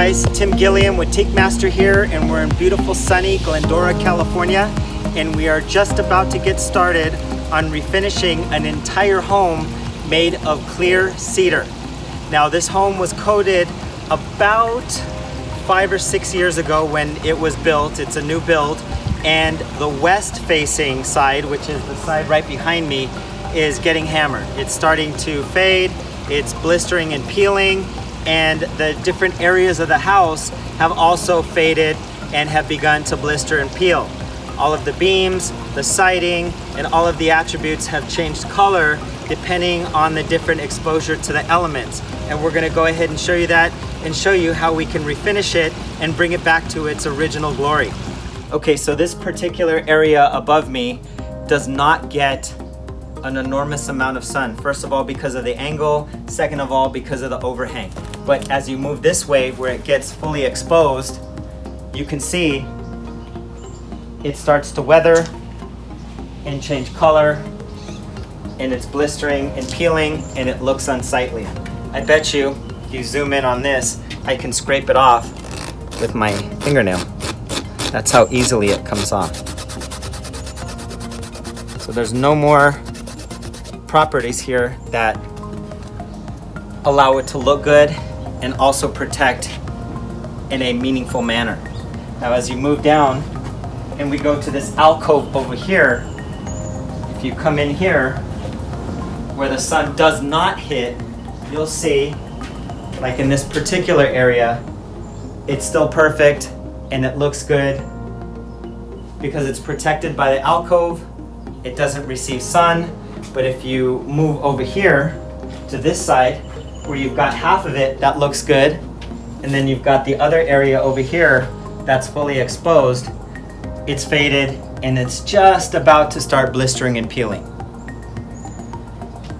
guys, Tim Gilliam with Teak here, and we're in beautiful sunny Glendora, California, and we are just about to get started on refinishing an entire home made of clear cedar. Now this home was coated about 5 or 6 years ago when it was built. It's a new build, and the west facing side, which is the side right behind me, is getting hammered. It's starting to fade, it's blistering and peeling, and the different areas of the house have also faded and have begun to blister and peel. All of the beams, the siding, and all of the attributes have changed color depending on the different exposure to the elements. And we're gonna go ahead and show you that and show you how we can refinish it and bring it back to its original glory. Okay, so this particular area above me does not get an enormous amount of sun. First of all, because of the angle. Second of all, because of the overhang. But as you move this way, where it gets fully exposed, you can see it starts to weather and change color, and it's blistering and peeling, and it looks unsightly. I bet you, if you zoom in on this, I can scrape it off with my fingernail. That's how easily it comes off. So there's no more properties here that allow it to look good and also protect in a meaningful manner. Now as you move down and we go to this alcove over here, if you come in here where the sun does not hit, you'll see, like in this particular area, it's still perfect and it looks good because it's protected by the alcove. It doesn't receive sun. But if you move over here to this side where you've got half of it that looks good, and then you've got the other area over here that's fully exposed, it's faded and it's just about to start blistering and peeling.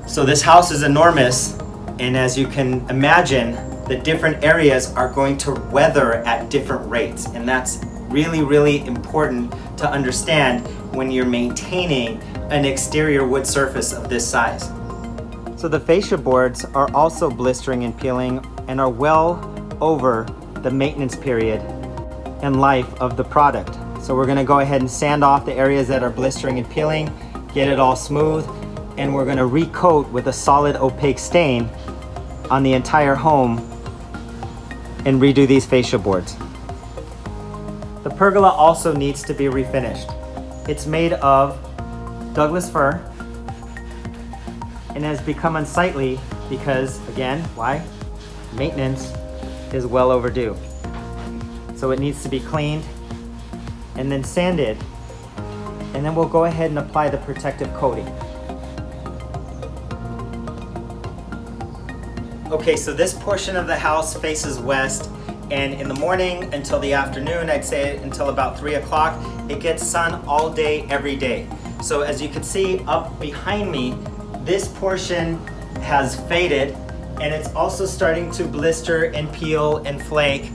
So this house is enormous, and as you can imagine, the different areas are going to weather at different rates, and that's really, really important to understand when you're maintaining an exterior wood surface of this size. So the fascia boards are also blistering and peeling and are well over the maintenance period and life of the product. So we're gonna go ahead and sand off the areas that are blistering and peeling, get it all smooth, and we're gonna recoat with a solid opaque stain on the entire home and redo these fascia boards. The pergola also needs to be refinished. It's made of Douglas fir and has become unsightly because, again, why? Maintenance is well overdue. So it needs to be cleaned and then sanded, and then we'll go ahead and apply the protective coating. Okay, so this portion of the house faces west, and in the morning until the afternoon, I'd say until about 3 o'clock, it gets sun all day, every day. So as you can see up behind me, this portion has faded, and it's also starting to blister and peel and flake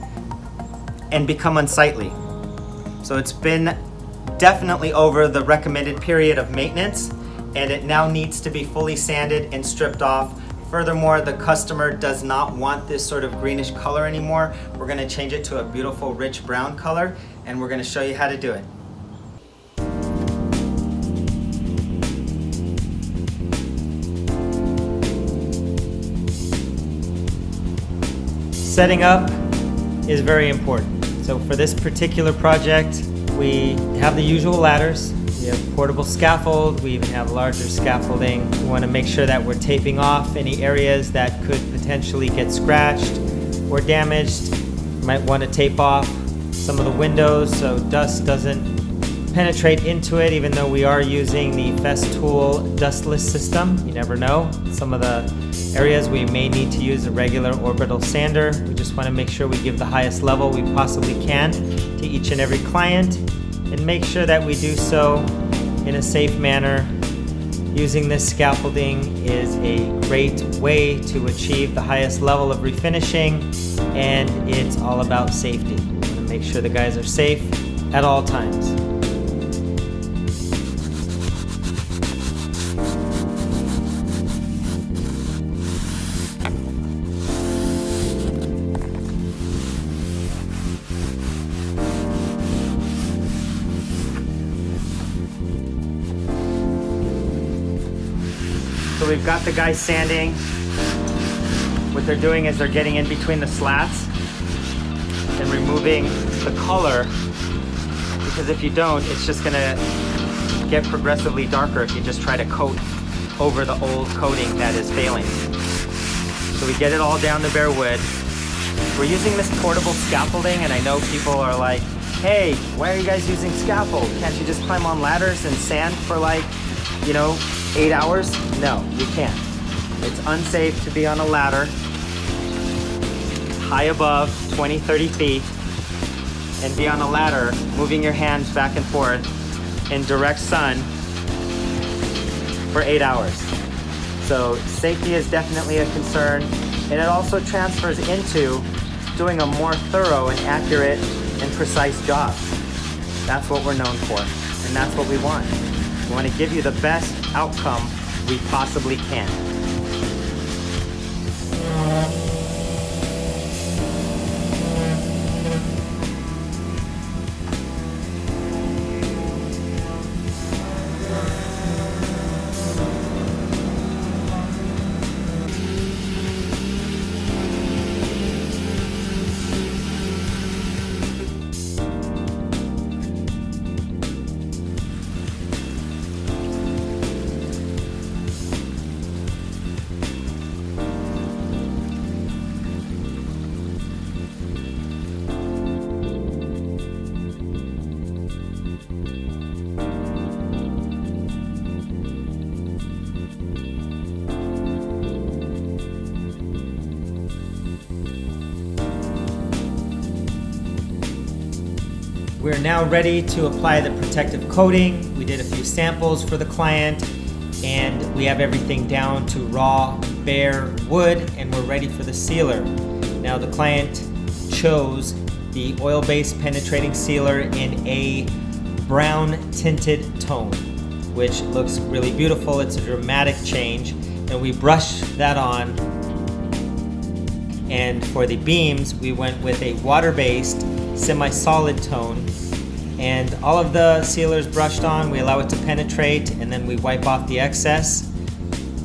and become unsightly. So it's been definitely over the recommended period of maintenance, and it now needs to be fully sanded and stripped off. Furthermore, the customer does not want this sort of greenish color anymore. We're gonna change it to a beautiful rich brown color, and we're gonna show you how to do it. Setting up is very important. So for this particular project, we have the usual ladders. We have portable scaffold, we even have larger scaffolding. We want to make sure that we're taping off any areas that could potentially get scratched or damaged. You might want to tape off some of the windows so dust doesn't penetrate into it, even though we are using the Festool dustless system. You never know. Some of the areas we may need to use a regular orbital sander. We just want to make sure we give the highest level we possibly can to each and every client, and make sure that we do so in a safe manner. Using this scaffolding is a great way to achieve the highest level of refinishing, and it's all about safety. We want to make sure the guys are safe at all times. we've got the guys sanding. What they're doing is they're getting in between the slats and removing the color, because if you don't, it's just gonna get progressively darker if you just try to coat over the old coating that is failing. So we get it all down to bare wood. We're using this portable scaffolding, and I know people are like, hey, why are you guys using scaffold? Can't you just climb on ladders and sand for like, 8 hours? No, you can't. It's unsafe to be on a ladder high above 20, 30 feet and be on a ladder moving your hands back and forth in direct sun for 8 hours. So safety is definitely a concern, and it also transfers into doing a more thorough and accurate and precise job. That's what we're known for, and that's what we want. We want to give you the best outcome we possibly can. We're now ready to apply the protective coating. We did a few samples for the client, and we have everything down to raw, bare wood, and we're ready for the sealer. Now the client chose the oil-based penetrating sealer in a brown tinted tone, which looks really beautiful. It's a dramatic change, and we brush that on. And for the beams, we went with a water-based semi-solid tone, and all of the sealers brushed on, we allow it to penetrate, and then we wipe off the excess,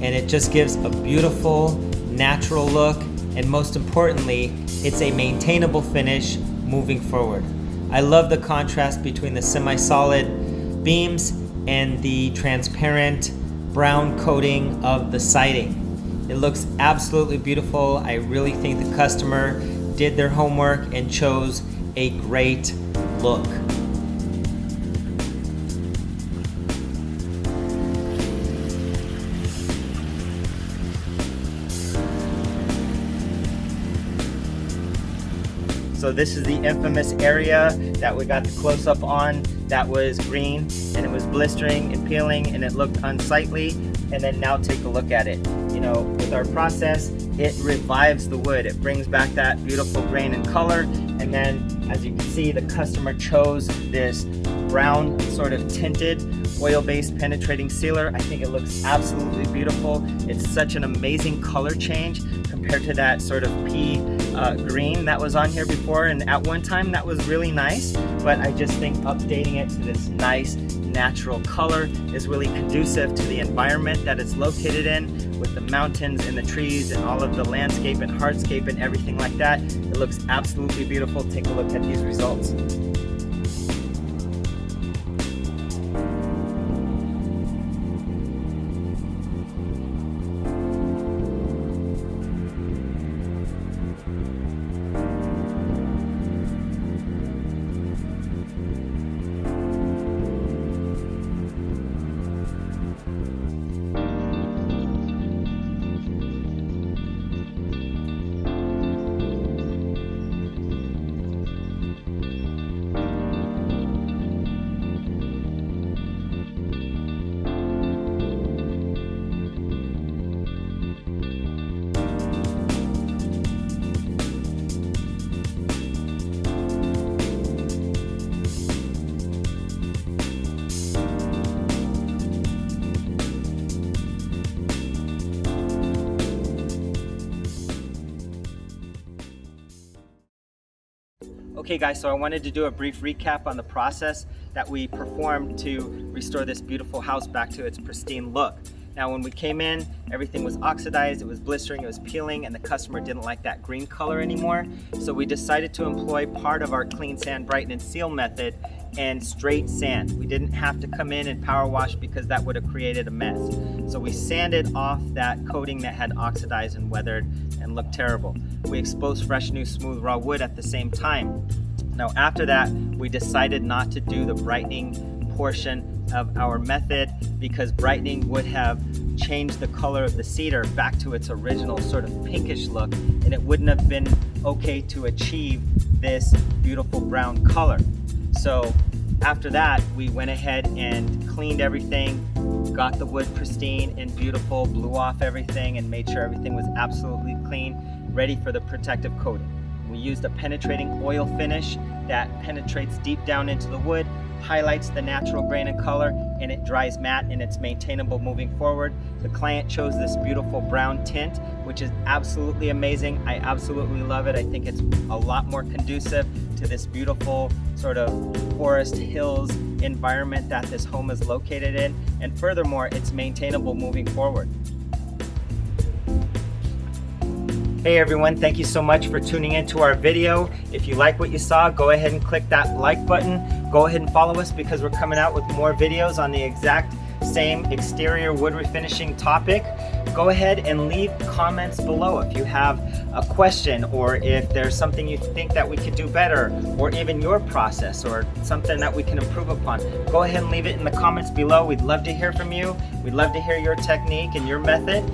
and it just gives a beautiful natural look, and most importantly, it's a maintainable finish moving forward. I love the contrast between the semi-solid beams and the transparent brown coating of the siding. It looks absolutely beautiful. I really think the customer did their homework and chose a great look. So this is the infamous area that we got the close-up on that was green, and it was blistering and peeling, and it looked unsightly. And then now take a look at it. With our process, it revives the wood. It brings back that beautiful grain and color. And then, as you can see, the customer chose this brown sort of tinted oil-based penetrating sealer. I think it looks absolutely beautiful. It's such an amazing color change compared to that sort of pea green that was on here before. And at one time that was really nice, but I just think updating it to this nice natural color is really conducive to the environment that it's located in, with the mountains and the trees and all of the landscape and hardscape and everything like that. It looks absolutely beautiful. Take a look at these results. Okay guys, so I wanted to do a brief recap on the process that we performed to restore this beautiful house back to its pristine look. Now when we came in, everything was oxidized, it was blistering, it was peeling, and the customer didn't like that green color anymore. So we decided to employ part of our clean sand, brighten, and seal method and straight sand. We didn't have to come in and power wash because that would have created a mess. So we sanded off that coating that had oxidized and weathered and looked terrible. We exposed fresh, new, smooth, raw wood at the same time. Now after that, we decided not to do the brightening portion of our method because brightening would have changed the color of the cedar back to its original sort of pinkish look, and it wouldn't have been okay to achieve this beautiful brown color. So after that, we went ahead and cleaned everything, got the wood pristine and beautiful, blew off everything and made sure everything was absolutely clean, ready for the protective coating. We used a penetrating oil finish that penetrates deep down into the wood, highlights the natural grain and color, and it dries matte and it's maintainable moving forward. The client chose this beautiful brown tint, which is absolutely amazing. I absolutely love it. I think it's a lot more conducive to this beautiful sort of forest hills environment that this home is located in, and furthermore, it's maintainable moving forward. Hey everyone, thank you so much for tuning into our video. If you like what you saw, go ahead and click that like button. Go ahead and follow us because we're coming out with more videos on the exact same exterior wood refinishing topic. Go ahead and leave comments below if you have a question, or if there's something you think that we could do better, or even your process or something that we can improve upon. Go ahead and leave it in the comments below. We'd love to hear from you. We'd love to hear your technique and your method.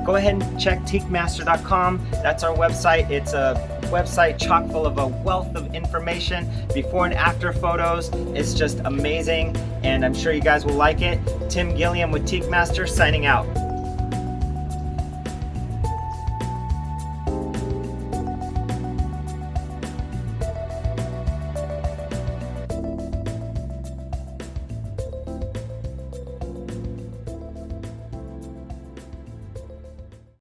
Go ahead and check teakmaster.com. That's our website. It's a website chock full of a wealth of information, before and after photos. It's just amazing, and I'm sure you guys will like it. Tim Gilliam with Teak Master signing out.